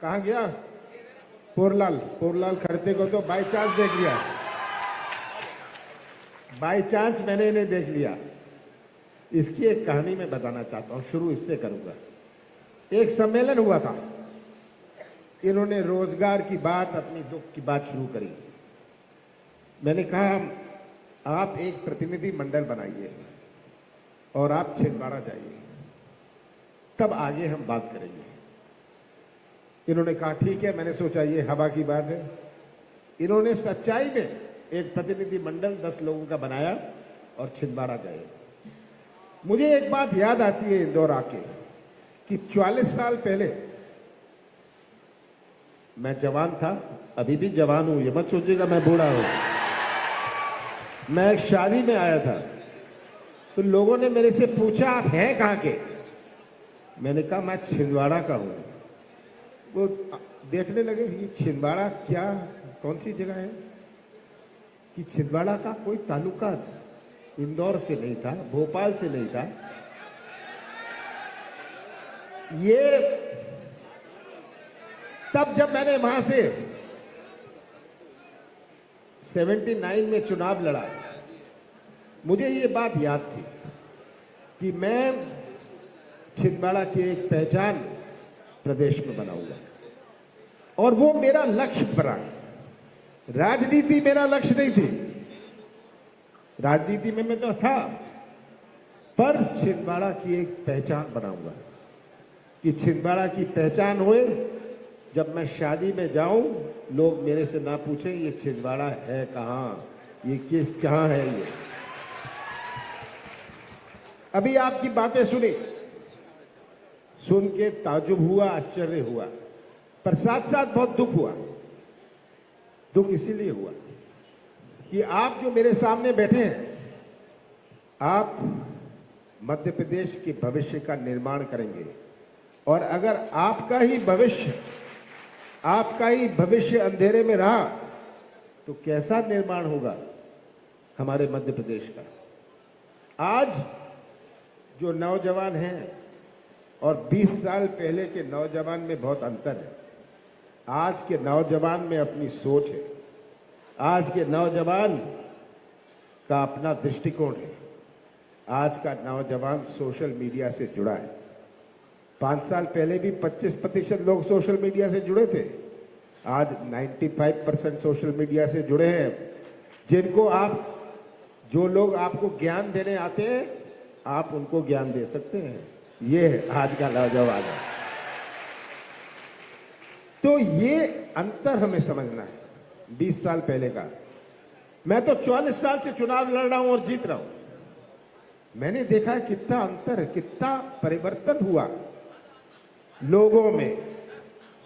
कहाँ गया? पोरलाल, पोरलाल खड़ते को तो बाई चांस देख लिया, बाई चांस मैंने इन्हें देख लिया। इसकी एक कहानी मैं बताना चाहता हूं, शुरू इससे करूंगा। एक सम्मेलन हुआ था, इन्होंने रोजगार की बात, अपनी दुख की बात शुरू करी। मैंने कहा आप एक प्रतिनिधि मंडल बनाइए और आप छिंदवाड़ा जाइए, तब आगे हम बात करेंगे। इन्होंने कहा ठीक है। मैंने सोचा ये हवा की बात है। इन्होंने सच्चाई में एक प्रतिनिधि मंडल 10 लोगों का बनाया और छिंदवाड़ा गए। मुझे एक बात याद आती है इंदौर आके कि 44 साल पहले मैं जवान था, अभी भी जवान हूं, ये मत सोचिएगा मैं बूढ़ा हूं। मैं एक शादी में आया था, तो लोगों ने मेरे से पूछा आप हैं कहां के? मैंने कहा मैं छिंदवाड़ा का हूं। वो देखने लगे ये छिंदवाड़ा क्या, कौन सी जगह है? कि छिंदवाड़ा का कोई तालुका इंदौर से नहीं था, भोपाल से नहीं था। ये तब जब मैंने वहां से 79 में चुनाव लड़ा, मुझे ये बात याद थी कि मैं छिंदवाड़ा की एक पहचान प्रदेश में बनाऊंगा और वो मेरा लक्ष्य बना। राजनीति मेरा लक्ष्य नहीं थी, राजनीति में मैं तो था, पर छिंदवाड़ा की एक पहचान बनाऊंगा कि छिंदवाड़ा की पहचान होए। जब मैं शादी में जाऊं, लोग मेरे से ना पूछें ये छिंदवाड़ा है कहां, ये किस कहां है ये। अभी आपकी बातें सुनी, सुन के ताजुब हुआ, आश्चर्य हुआ, पर साथ साथ बहुत दुख हुआ। दुख इसीलिए हुआ कि आप जो मेरे सामने बैठे हैं, आप मध्य प्रदेश के भविष्य का निर्माण करेंगे। और अगर आपका ही भविष्य अंधेरे में रहा तो कैसा निर्माण होगा हमारे मध्य प्रदेश का? आज जो नौजवान हैं और 20 साल पहले के नौजवान में बहुत अंतर है। आज के नौजवान में अपनी सोच है, आज के नौजवान का अपना दृष्टिकोण है, आज का नौजवान सोशल मीडिया से जुड़ा है। 5 साल पहले भी 25% लोग सोशल मीडिया से जुड़े थे, आज 95% सोशल मीडिया से जुड़े हैं। जिनको जो लोग आपको ज्ञान देने आते हैं, आप उनको ज्ञान दे सकते हैं। ये है आज का नौजवान है। तो ये अंतर हमें समझना है 20 साल पहले का। मैं तो 44 साल से चुनाव लड़ रहा हूं और जीत रहा हूं। मैंने देखा कितना अंतर है, कितना परिवर्तन हुआ लोगों में,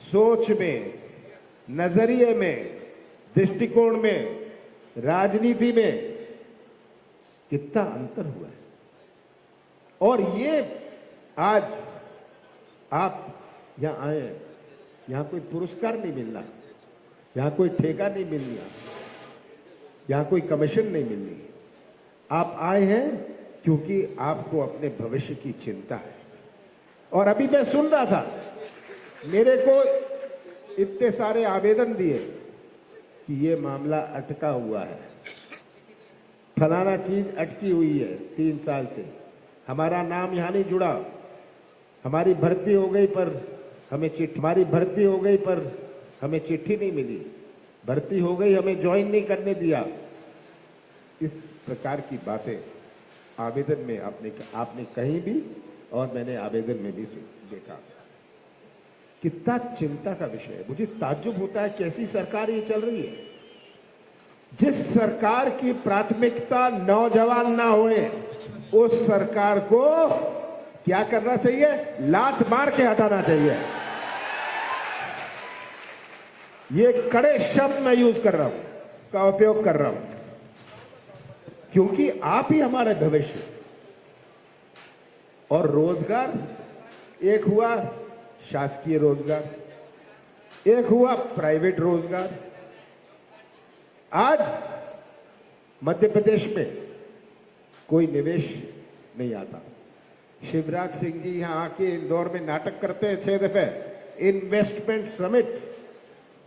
सोच में, नजरिए में, दृष्टिकोण में, राजनीति में कितना अंतर हुआ है। और ये आज आप यहां आए, यहां कोई पुरस्कार नहीं मिलना, यहां कोई ठेका नहीं मिलना, यहां कोई कमीशन नहीं मिलनी। आप आए हैं क्योंकि आपको अपने भविष्य की चिंता है। और अभी मैं सुन रहा था, मेरे को इतने सारे आवेदन दिए कि ये मामला अटका हुआ है, फलाना चीज अटकी हुई है 3 साल से, हमारा नाम यहां नहीं जुड़ा, हमारी भर्ती हो गई पर हमें चिट्ठी नहीं मिली, भर्ती हो गई हमें ज्वाइन नहीं करने दिया। इस प्रकार की बातें आवेदन में आपने कहीं भी, और मैंने आवेदन में भी देखा। कितना चिंता का विषय है। मुझे ताज्जुब होता है कैसी सरकार ये चल रही है। जिस सरकार की प्राथमिकता नौजवान ना होए, उस सरकार को क्या करना चाहिए? लात मार के हटाना चाहिए। ये कड़े शब्द मैं यूज कर रहा हूं, का उपयोग कर रहा हूं, क्योंकि आप ही हमारे भविष्य। और रोजगार, एक हुआ शासकीय रोजगार, एक हुआ प्राइवेट रोजगार। आज मध्य प्रदेश में कोई निवेश नहीं आता। शिवराज सिंह जी यहां आके इंदौर में नाटक करते हैं 6 दफे इन्वेस्टमेंट समिट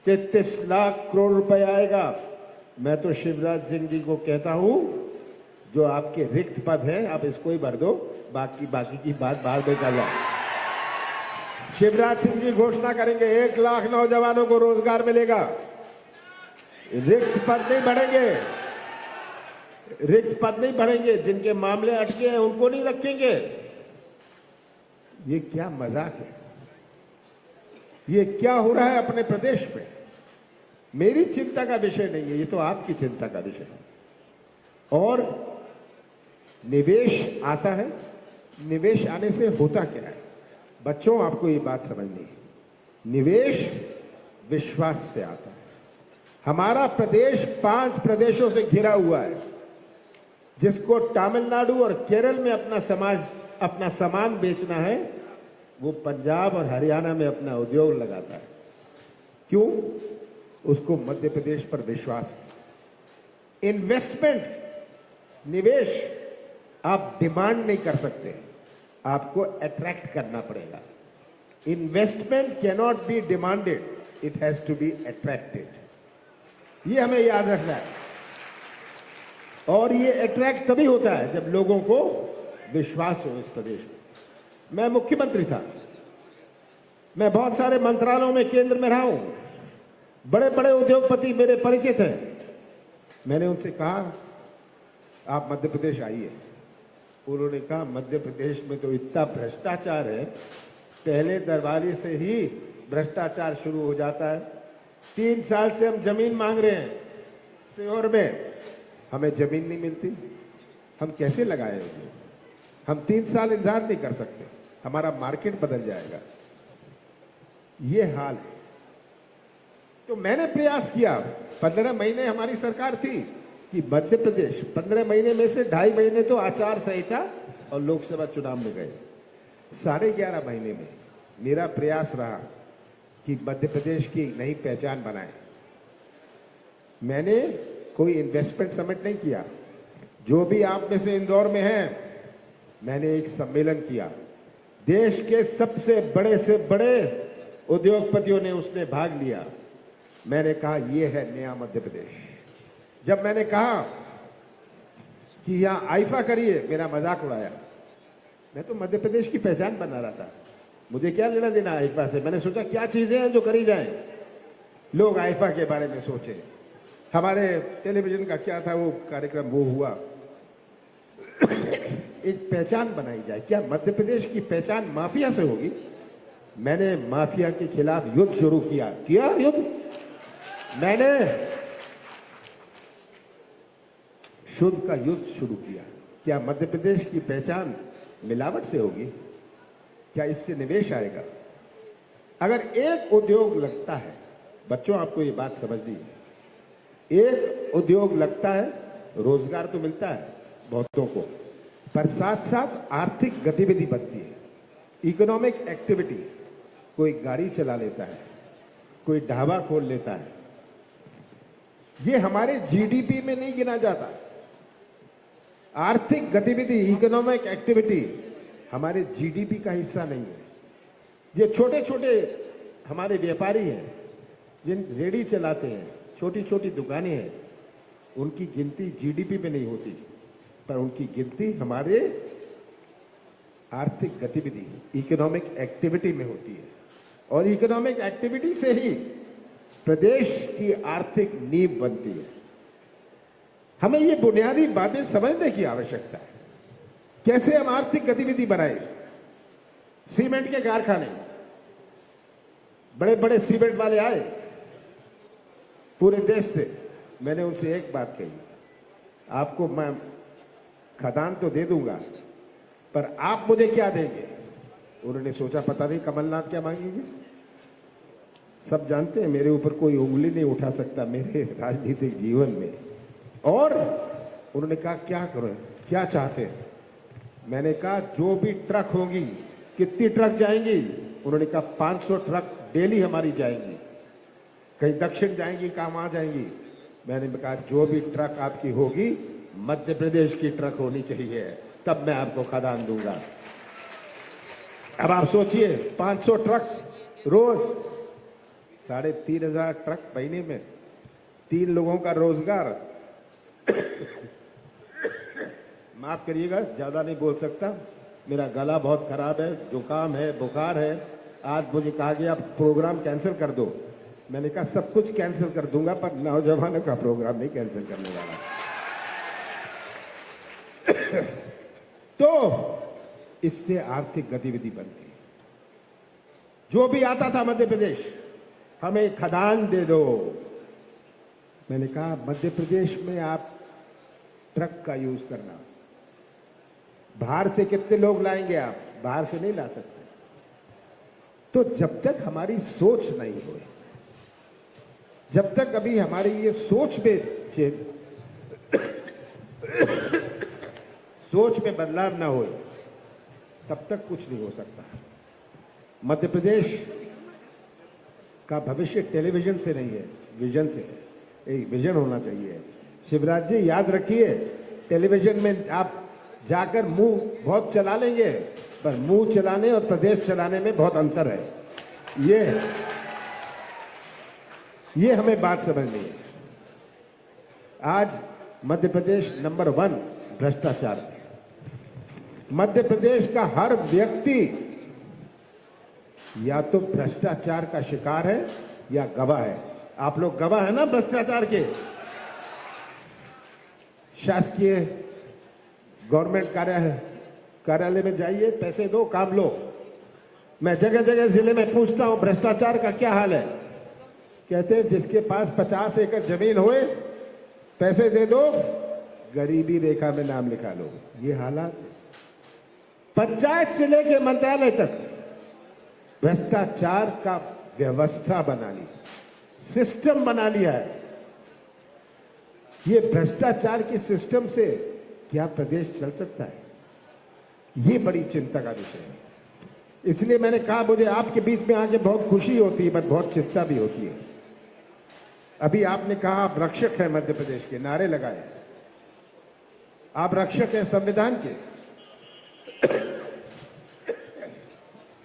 33 लाख करोड़ रुपए आएगा। मैं तो शिवराज सिंह जी को कहता हूं, जो आपके रिक्त पद है आप इसको ही भर दो, बाकी की बात बाद में कर लो। शिवराज सिंह जी घोषणा करेंगे 1 लाख नौजवानों को रोजगार मिलेगा। रिक्त पद नहीं बढ़ेंगे, रिक्त पद नहीं बढ़ेंगे, जिनके मामले अटके हैं उनको नहीं रखेंगे। ये क्या मजाक है? ये क्या हो रहा है अपने प्रदेश में? मेरी चिंता का विषय नहीं है, ये तो आपकी चिंता का विषय है। और निवेश आता है, निवेश आने से होता क्या है? बच्चों, आपको ये बात समझनी है। निवेश विश्वास से आता है। हमारा प्रदेश 5 प्रदेशों से घिरा हुआ है। जिसको तमिलनाडु और केरल में अपना सामान बेचना है, वो पंजाब और हरियाणा में अपना उद्योग लगाता है। क्यों? उसको मध्य प्रदेश पर विश्वास है। इन्वेस्टमेंट, निवेश आप डिमांड नहीं कर सकते, आपको अट्रैक्ट करना पड़ेगा। Investment can not be demanded, it has to be attracted. ये हमें याद रखना है। और ये अट्रैक्ट तभी होता है जब लोगों को विश्वास हो इस प्रदेश में। मैं मुख्यमंत्री था, मैं बहुत सारे मंत्रालयों में केंद्र में रहा हूं, बड़े बड़े उद्योगपति मेरे परिचित हैं। मैंने उनसे कहा आप मध्य प्रदेश आइए। उन्होंने कहा मध्य प्रदेश में तो इतना भ्रष्टाचार है, पहले दरबारी से ही भ्रष्टाचार शुरू हो जाता है। 3 साल से हम जमीन मांग रहे हैं सीहोर में, हमें जमीन नहीं मिलती, हम कैसे लगाएंगे? हम 3 साल इंतजार नहीं कर सकते, हमारा मार्केट बदल जाएगा। ये हाल है। तो मैंने प्रयास किया, 15 महीने हमारी सरकार थी कि मध्य प्रदेश 15 महीने में से 2.5 महीने तो आचार संहिता और लोकसभा चुनाव में गए। 11.5 महीने में मेरा प्रयास रहा कि मध्य प्रदेश की नई पहचान बनाए। मैंने कोई इन्वेस्टमेंट समिट नहीं किया। जो भी आप में से इंदौर में है, मैंने एक सम्मेलन किया। देश के सबसे बड़े से बड़े उद्योगपतियों ने उसमें भाग लिया। मैंने कहा यह है नया मध्य प्रदेश। जब मैंने कहा कि यहां आईफा करिए, मेरा मजाक उड़ाया। मैं तो मध्य प्रदेश की पहचान बना रहा था, मुझे क्या लेना देना आईफा से। मैंने सोचा क्या चीजें हैं जो करी जाएं, लोग आईफा के बारे में सोचे। हमारे टेलीविजन का क्या था वो कार्यक्रम, वो हुआ। एक पहचान बनाई जाए। क्या मध्य प्रदेश की पहचान माफिया से होगी? मैंने माफिया के खिलाफ युद्ध शुरू किया युद्ध। मैंने शुद्ध का युद्ध शुरू किया। क्या मध्य प्रदेश की पहचान मिलावट से होगी? क्या इससे निवेश आएगा? अगर एक उद्योग लगता है, बच्चों आपको ये बात समझनी है, एक उद्योग लगता है, रोजगार तो मिलता है बहुतों को, पर साथ साथ आर्थिक गतिविधि बनती है, इकोनॉमिक एक्टिविटी। कोई गाड़ी चला लेता है, कोई ढाबा खोल लेता है। ये हमारे जीडीपी में नहीं गिना जाता। आर्थिक गतिविधि, इकोनॉमिक एक्टिविटी हमारे जीडीपी का हिस्सा नहीं है। ये छोटे छोटे हमारे व्यापारी हैं, जिन रेडी चलाते हैं, छोटी छोटी दुकानें हैं, उनकी गिनती जीडीपी में नहीं होती, पर उनकी गिनती हमारे आर्थिक गतिविधि, इकोनॉमिक एक्टिविटी में होती है। और इकोनॉमिक एक्टिविटी से ही प्रदेश की आर्थिक नींव बनती है। हमें ये बुनियादी बातें समझने की आवश्यकता है। कैसे हम आर्थिक गतिविधि बनाएं? सीमेंट के कारखाने, बड़े बड़े सीमेंट वाले आए पूरे देश से। मैंने उनसे एक बात कही, आपको मैं खदान तो दे दूंगा, पर आप मुझे क्या देंगे? उन्होंने सोचा पता नहीं कमलनाथ क्या मांगेंगे। सब जानते हैं मेरे ऊपर कोई उंगली नहीं उठा सकता मेरे राजनीतिक जीवन में। और उन्होंने कहा क्या करो, क्या चाहते हैं? मैंने कहा जो भी ट्रक होंगी, कितनी ट्रक जाएंगी? उन्होंने कहा 500 ट्रक डेली हमारी जाएंगी, कहीं दक्षिण जाएंगी, कहां वहां जाएंगी। मैंने कहा जो भी ट्रक आपकी होगी मध्य प्रदेश की ट्रक होनी चाहिए, तब मैं आपको खदान दूंगा। अब आप सोचिए 500 ट्रक रोज 3,500 ट्रक महीने में, 3 लोगों का रोजगार। माफ करिएगा, ज्यादा नहीं बोल सकता, मेरा गला बहुत खराब है, जुकाम है, बुखार है। आज मुझे कहा गया प्रोग्राम कैंसिल कर दो। मैंने कहा सब कुछ कैंसिल कर दूंगा, पर नौजवानों का प्रोग्राम नहीं कैंसिल करने वाला। तो इससे आर्थिक गतिविधि बनती है। जो भी आता था मध्य प्रदेश, हमें खदान दे दो। मैंने कहा मध्य प्रदेश में आप ट्रक का यूज करना, बाहर से कितने लोग लाएंगे आप? बाहर से नहीं ला सकते। तो जब तक हमारी सोच नहीं हो, जब तक अभी हमारी ये सोच में बदलाव ना हो, तब तक कुछ नहीं हो सकता। मध्य प्रदेश का भविष्य टेलीविजन से नहीं है, विजन से है। एक विजन होना चाहिए। शिवराज जी याद रखिए, टेलीविजन में आप जाकर मुंह बहुत चला लेंगे, पर मुंह चलाने और प्रदेश चलाने में बहुत अंतर है। ये हमें बात समझनी है। आज मध्य प्रदेश नंबर 1 भ्रष्टाचार में। मध्य प्रदेश का हर व्यक्ति या तो भ्रष्टाचार का शिकार है या गवाह है। आप लोग गवाह है ना भ्रष्टाचार के। शासकीय गवर्नमेंट कार्यालय में जाइए, पैसे दो, काम लो। मैं जगह जगह जिले में पूछता हूं भ्रष्टाचार का क्या हाल है। कहते हैं जिसके पास 50 एकड़ जमीन होए, पैसे दे दो, गरीबी रेखा में नाम लिखा लो। ये हालात पंचायत से लेकर मंत्रालय तक भ्रष्टाचार का व्यवस्था बना ली, सिस्टम बना लिया है। ये भ्रष्टाचार के सिस्टम से क्या प्रदेश चल सकता है? ये बड़ी चिंता का विषय है। इसलिए मैंने कहा मुझे आपके बीच में आके बहुत खुशी होती है, पर बहुत चिंता भी होती है। अभी आपने कहा आप रक्षक हैं मध्य प्रदेश के, नारे लगाए। आप रक्षक हैं संविधान के।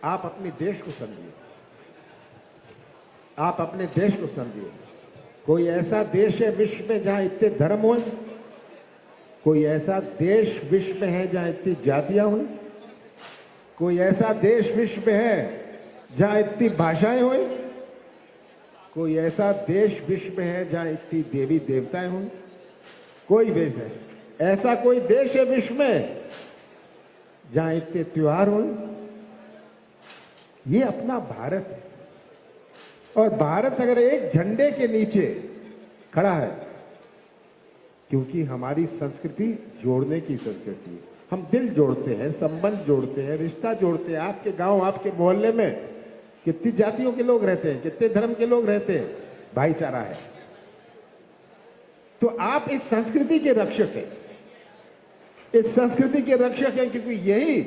आप अपने देश को समझिए, आप अपने देश को समझिए। कोई ऐसा देश है विश्व में जहां इतने धर्म हो? कोई ऐसा देश विश्व में है जहां इतनी जातियां हुई? कोई ऐसा देश विश्व में है जहां इतनी भाषाएं हुई? कोई ऐसा देश विश्व में है जहां इतनी देवी देवताएं हुई? कोई देश है ऐसा, कोई देश है विश्व में जहां इतने त्योहार हुए? ये अपना भारत है। और भारत अगर एक झंडे के नीचे खड़ा है, क्योंकि हमारी संस्कृति जोड़ने की संस्कृति है। हम दिल जोड़ते हैं, संबंध जोड़ते हैं, रिश्ता जोड़ते हैं। आपके गांव, आपके मोहल्ले में कितनी जातियों के लोग रहते हैं, कितने धर्म के लोग रहते हैं, भाईचारा है। तो आप इस संस्कृति के रक्षक हैं, इस संस्कृति के रक्षक हैं, क्योंकि यही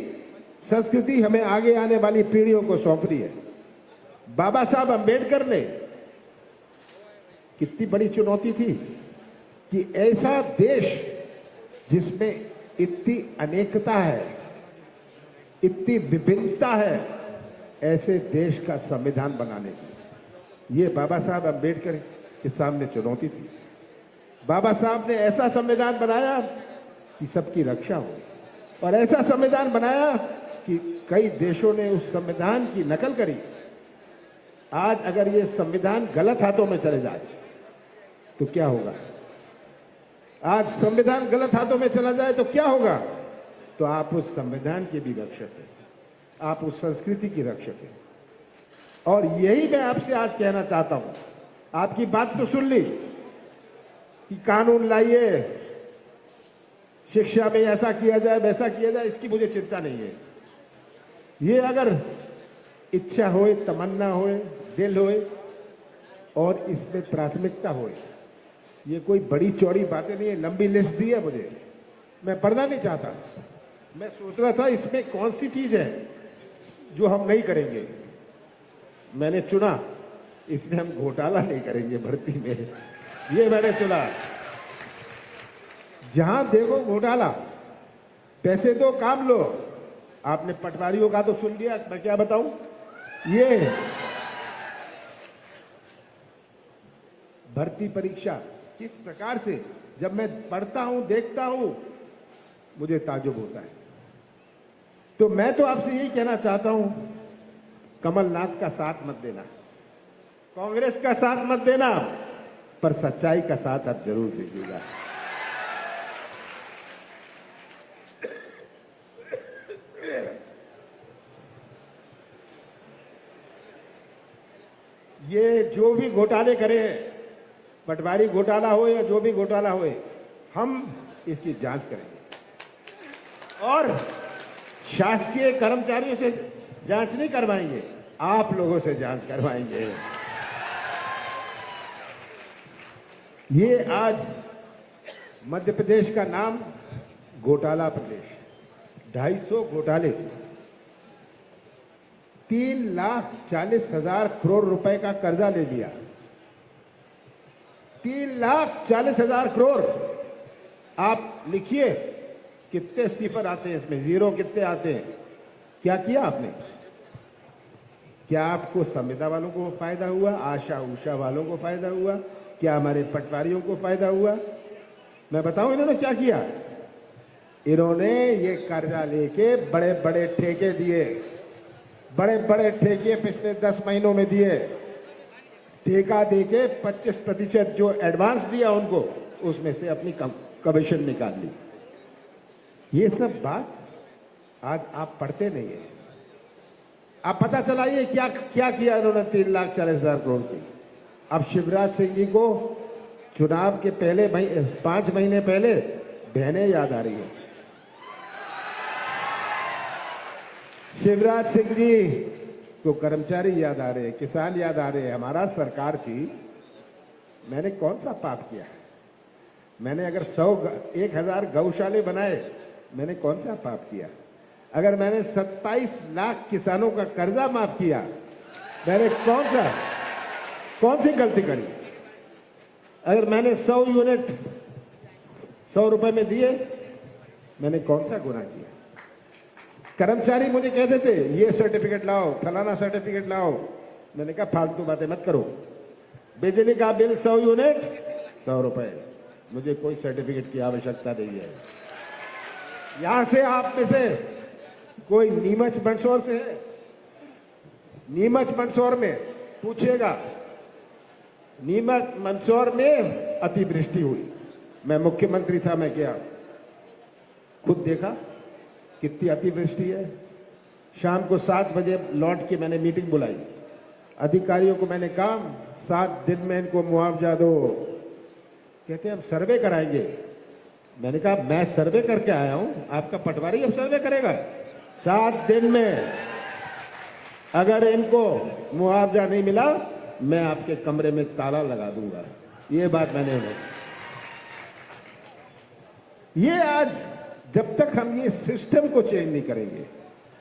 संस्कृति हमें आगे आने वाली पीढ़ियों को सौंप रही है। बाबा साहब अंबेडकर ने कितनी बड़ी चुनौती थी कि ऐसा देश जिसमें इतनी अनेकता है, इतनी विभिन्नता है, ऐसे देश का संविधान बनाने की, ये बाबा साहब अंबेडकर के सामने चुनौती थी। बाबा साहब ने ऐसा संविधान बनाया कि सबकी रक्षा हो, और ऐसा संविधान बनाया कि कई देशों ने उस संविधान की नकल करी। आज अगर ये संविधान गलत हाथों में चले जाए तो क्या होगा? आज संविधान गलत हाथों में चला जाए तो क्या होगा? तो आप उस संविधान के भी रक्षक हैं, आप उस संस्कृति की रक्षक हैं। और यही मैं आपसे आज कहना चाहता हूं। आपकी बात तो सुन ली कि कानून लाइए, शिक्षा में ऐसा किया जाए, वैसा किया जाए, इसकी मुझे चिंता नहीं है। ये अगर इच्छा होए, तमन्ना होए, दिल होए और इसमें प्राथमिकता होए, ये कोई बड़ी चौड़ी बातें नहीं है। लंबी लिस्ट दी है मुझे, मैं पढ़ना नहीं चाहता। मैं सोच रहा था इसमें कौन सी चीज है जो हम नहीं करेंगे। मैंने चुना इसमें हम घोटाला नहीं करेंगे भर्ती में, ये मैंने चुना। जहां देखो घोटाला, पैसे दो, काम लो। आपने पटवारियों का तो सुन लिया, मैं क्या बताऊं। भर्ती परीक्षा किस प्रकार से जब मैं पढ़ता हूं, देखता हूं, मुझे ताज्जुब होता है। तो मैं तो आपसे यही कहना चाहता हूं, कमलनाथ का साथ मत देना, कांग्रेस का साथ मत देना, पर सच्चाई का साथ आप जरूर दीजिएगा। ये जो भी घोटाले करे, पटवारी घोटाला हो या जो भी घोटाला हो, हम इसकी जांच करेंगे और शासकीय कर्मचारियों से जांच नहीं करवाएंगे, आप लोगों से जांच करवाएंगे। ये आज मध्य प्रदेश का नाम घोटाला प्रदेश, 250 घोटाले, 3,40,000 करोड़ रुपए का कर्जा ले लिया। 3,40,000 करोड़। आप लिखिए कितने सिफर आते हैं इसमें, जीरो कितने आते हैं। क्या किया आपने? क्या आपको संविदा वालों को फायदा हुआ? आशा उषा वालों को फायदा हुआ? क्या हमारे पटवारियों को फायदा हुआ? मैं बताऊं इन्होंने क्या किया। इन्होंने ये कर्जा लेके बड़े बड़े ठेके दिए, बड़े बड़े ठेके पिछले 10 महीनों में दिए। ठेका देके 25% जो एडवांस दिया उनको, उसमें से अपनी कमीशन निकाल ली। ये सब बात आज आप पढ़ते नहीं है। आप पता चलाइए क्या क्या किया इन्होंने 3,40,000 करोड़ की। अब शिवराज सिंह जी को चुनाव के पहले 5 महीने पहले बहनें याद आ रही है। शिवराज सिंह जी को कर्मचारी याद आ रहे हैं, किसान याद आ रहे हैं। हमारा सरकार थी, मैंने कौन सा पाप किया? मैंने अगर 1,000 गौशाले बनाए, मैंने कौन सा पाप किया? अगर मैंने 27 लाख किसानों का कर्जा माफ किया, मैंने कौन सी गलती करी? अगर मैंने 100 यूनिट 100 रुपए में दिए, मैंने कौन सा गुनाह किया? कर्मचारी मुझे कहते थे ये सर्टिफिकेट लाओ, फलाना सर्टिफिकेट लाओ। मैंने कहा फालतू बातें मत करो। बिजली का बिल 100 यूनिट 100 रुपए, मुझे कोई सर्टिफिकेट की आवश्यकता नहीं है। यहां से आप में से कोई नीमच मंदसौर से है? नीमच मंदसौर में पूछिएगा, नीमच मंदसौर में अतिवृष्टि हुई। मैं मुख्यमंत्री था, मैं गया, खुद देखा कितनी अतिवृष्टि है। शाम को 7 बजे लौट के मैंने मीटिंग बुलाई। अधिकारियों को मैंने कहा 7 दिन में इनको मुआवजा दो। कहते हैं हम सर्वे कराएंगे। मैंने कहा मैं सर्वे करके आया हूं, आपका पटवारी अब सर्वे करेगा? 7 दिन में अगर इनको मुआवजा नहीं मिला, मैं आपके कमरे में ताला लगा दूंगा। ये बात मैंने ये आज जब तक हम ये सिस्टम को चेंज नहीं करेंगे,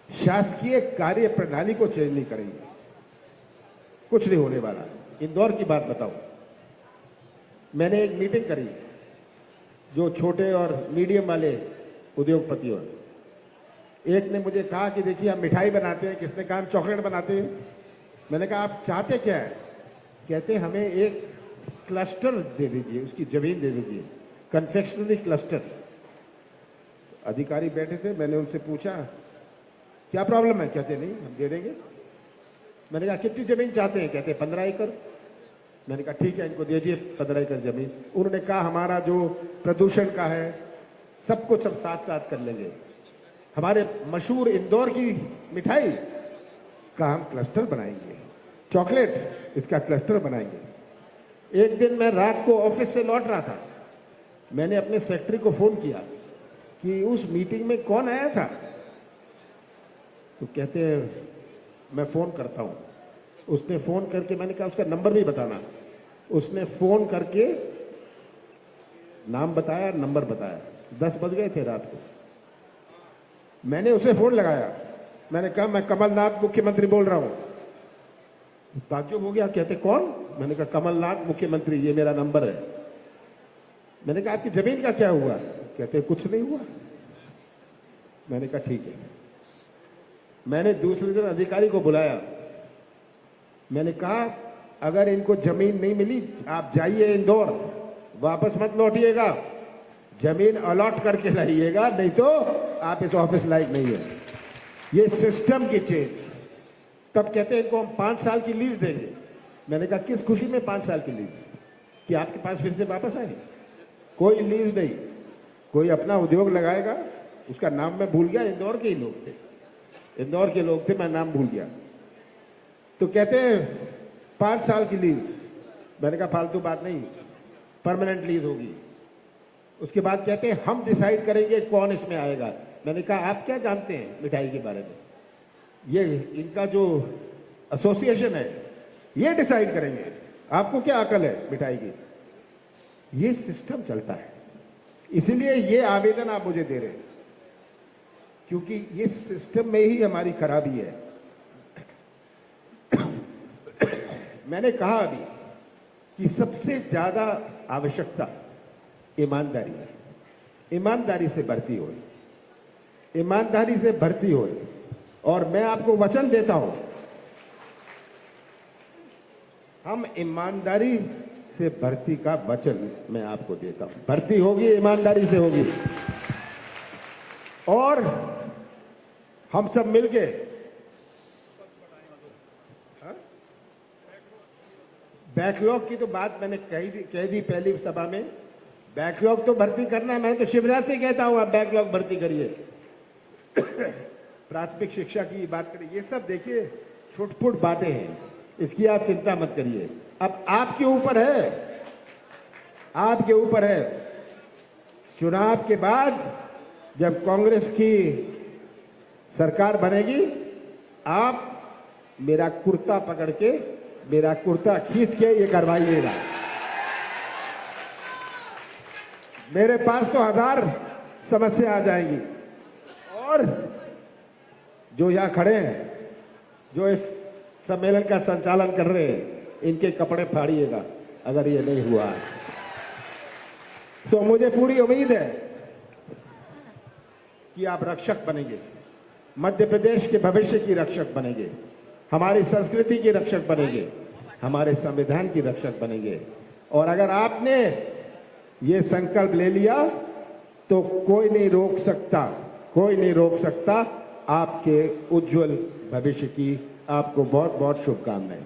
शासकीय कार्य प्रणाली को चेंज नहीं करेंगे, कुछ नहीं होने वाला। इंदौर की बात बताऊं, मैंने एक मीटिंग करी जो छोटे और मीडियम वाले उद्योगपतियों। एक ने मुझे कहा कि देखिए हम मिठाई बनाते हैं, किसने कहा हम चॉकलेट बनाते हैं। मैंने कहा आप चाहते क्या है? कहते हमें एक क्लस्टर दे दीजिए, उसकी जमीन दे दीजिए, कन्फेक्शनरी क्लस्टर। अधिकारी बैठे थे, मैंने उनसे पूछा क्या प्रॉब्लम है? कहते नहीं हम दे देंगे। मैंने कहा कितनी जमीन चाहते हैं? कहते 15 एकड़। मैंने कहा ठीक है, इनको दीजिए 15 एकड़ जमीन। उन्होंने कहा हमारा जो प्रदूषण का है सब कुछ हम साथ साथ कर लेंगे, हमारे मशहूर इंदौर की मिठाई का हम क्लस्टर बनाएंगे, चॉकलेट इसका क्लस्टर बनाएंगे। एक दिन मैं रात को ऑफिस से लौट रहा था, मैंने अपने सेक्रेटरी को फोन किया कि उस मीटिंग में कौन आया था? तो कहते हैं मैं फोन करता हूं। उसने फोन करके, मैंने कहा उसका नंबर भी बताना। उसने फोन करके नाम बताया, नंबर बताया। 10 बज गए थे रात को। मैंने उसे फोन लगाया, मैंने कहा मैं कमलनाथ मुख्यमंत्री बोल रहा हूं। ताज्जुब हो गया, कहते कौन? मैंने कहा कमलनाथ मुख्यमंत्री, ये मेरा नंबर है। मैंने कहा आपकी जमीन का क्या हुआ? कहते कुछ नहीं हुआ। मैंने कहा ठीक है। मैंने दूसरे दिन अधिकारी को बुलाया, मैंने कहा अगर इनको जमीन नहीं मिली, आप जाइए इंदौर, वापस मत लौटिएगा, जमीन अलॉट करके लाइएगा, नहीं तो आप इस ऑफिस लायक नहीं है। ये सिस्टम की चेंज। तब कहते हैं इनको हम 5 साल की लीज देंगे। मैंने कहा किस खुशी में 5 साल की लीज, कि आपके पास फिर से वापस आए? कोई लीज नहीं, कोई अपना उद्योग लगाएगा, उसका नाम मैं भूल गया, इंदौर के ही लोग थे, इंदौर के लोग थे, मैं नाम भूल गया। तो कहते हैं 5 साल की लीज। मैंने कहा फालतू बात नहीं, परमानेंट लीज होगी। उसके बाद कहते हैं हम डिसाइड करेंगे कौन इसमें आएगा। मैंने कहा आप क्या जानते हैं मिठाई के बारे में? ये इनका जो एसोसिएशन है ये डिसाइड करेंगे, आपको क्या अकल है मिठाई की? ये सिस्टम चलता है, इसीलिए ये आवेदन आप मुझे दे रहे हैं, क्योंकि ये सिस्टम में ही हमारी खराबी है। मैंने कहा अभी कि सबसे ज्यादा आवश्यकता ईमानदारी है। ईमानदारी से भर्ती हो, ईमानदारी से भर्ती हो। और मैं आपको वचन देता हूं, हम ईमानदारी से भर्ती का वचन मैं आपको देता हूं। भर्ती होगी, ईमानदारी से होगी। और हम सब मिलके बैकलॉग की तो बात मैंने कह दी पहली सभा में। बैकलॉग तो भर्ती करना है, मैं तो शिवराज से कहता हूं आप बैकलॉग भर्ती करिए। प्राथमिक शिक्षा की बात करिए, ये सब देखिए छुटपुट बातें हैं, इसकी आप चिंता मत करिए। अब आपके ऊपर है, आपके ऊपर है। चुनाव के बाद जब कांग्रेस की सरकार बनेगी, आप मेरा कुर्ता पकड़ के, मेरा कुर्ता खींच के ये करवाइएगा। मेरे पास तो 1000 समस्या आ जाएंगी। और जो यहां खड़े हैं, जो इस सम्मेलन का संचालन कर रहे हैं, इनके कपड़े फाड़िएगा अगर ये नहीं हुआ। तो मुझे पूरी उम्मीद है कि आप रक्षक बनेंगे, मध्य प्रदेश के भविष्य की रक्षक बनेंगे, हमारी संस्कृति की रक्षक बनेंगे, हमारे संविधान की रक्षक बनेंगे। और अगर आपने ये संकल्प ले लिया तो कोई नहीं रोक सकता, कोई नहीं रोक सकता आपके उज्जवल भविष्य की। आपको बहुत बहुत शुभकामनाएं।